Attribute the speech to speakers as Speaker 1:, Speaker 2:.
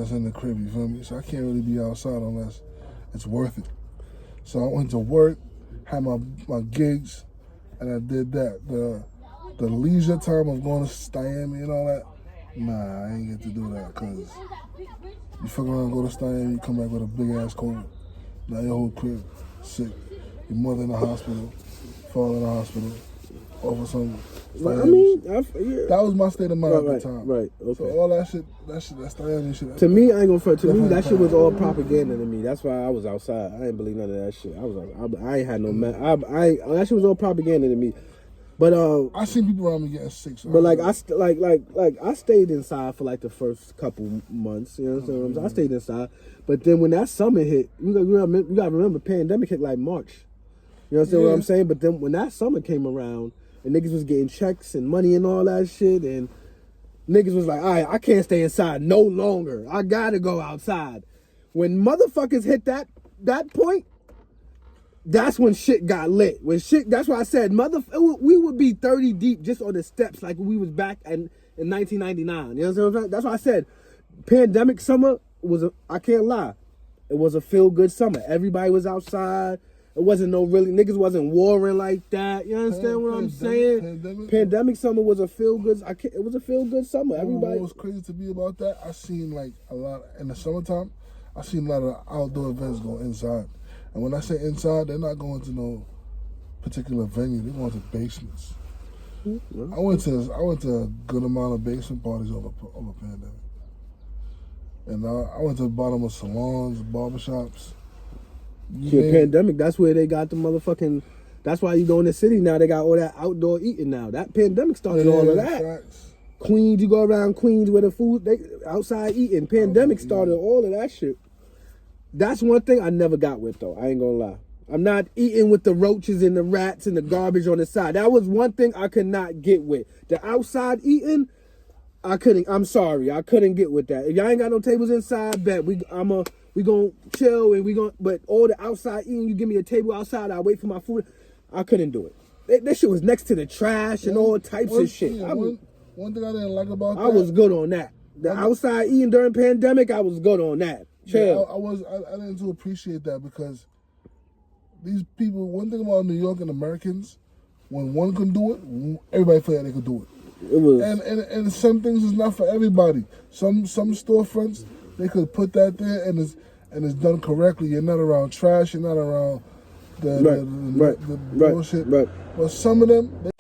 Speaker 1: that's in the crib, you feel me? So I can't really be outside unless it's worth it. So I went to work, had my gigs, and I did that. The leisure time of going to Miami and all that, nah, I ain't get to do that, because you fuck around, go to Miami, you come back with a big-ass cold. Now your whole crib sick. Your mother in the hospital, father in the hospital, over some.
Speaker 2: Well, I mean, yeah.
Speaker 1: That was my state of mind at the time.
Speaker 2: Right, okay.
Speaker 1: So all that shit, that's Miami shit.
Speaker 2: To me, I ain't gonna front. To me, that shit was all propaganda to me. That's why I was outside. I didn't believe none of that shit. I ain't had no man. That shit was all propaganda to me. But
Speaker 1: I seen people around me getting sick. So
Speaker 2: but I stayed inside for like the first couple months. You know what I'm saying? I stayed inside. But then when that summer hit, you gotta remember, pandemic hit like March. You know what I'm saying? But then when that summer came around, and niggas was getting checks and money and all that shit, and niggas was like, all right, I can't stay inside no longer. I gotta go outside. When motherfuckers hit that point, that's when shit got lit. That's why I said, we would be 30 deep just on the steps like we was back in 1999. You know what I'm saying? That's why I said, pandemic summer I can't lie, it was a feel-good summer. Everybody was outside. It wasn't niggas wasn't warring like that. You understand what I'm saying? Pandemic summer was a feel-good, it was a feel-good summer. Everybody.
Speaker 1: What was crazy to me about that, I seen like a lot, in the summertime, I seen a lot of outdoor events go inside. And when I say inside, they're not going to no particular venue. They're going to basements. Mm-hmm. I went to a good amount of basement parties over pandemic. And I went to the bottom of salons, barbershops.
Speaker 2: Pandemic, that's where they got the motherfucking, that's why you go in the city now, they got all that outdoor eating now. That pandemic started all of that. Facts. Queens, you go around Queens where the food, they outside eating. Pandemic started all of that shit. That's one thing I never got with though, I ain't gonna lie. I'm not eating with the roaches and the rats and the garbage on the side. That was one thing I could not get with. The outside eating, I'm sorry, I couldn't get with that. If y'all ain't got no tables inside, bet we gonna chill and but all the outside eating, you give me a table outside, I wait for my food. I couldn't do it. That shit was next to the trash and all types of shit.
Speaker 1: Yeah, one thing I didn't like about that,
Speaker 2: I was good on that. The outside eating during pandemic, I was good on that. Chill.
Speaker 1: I didn't too appreciate that, because these people, one thing about New York and Americans, when one can do it, everybody felt like they could do it.
Speaker 2: It was,
Speaker 1: and some things is not for everybody. Some storefronts, they could put that there and it's done correctly. You're not around trash. You're not around the bullshit.
Speaker 2: Right.
Speaker 1: But some of them,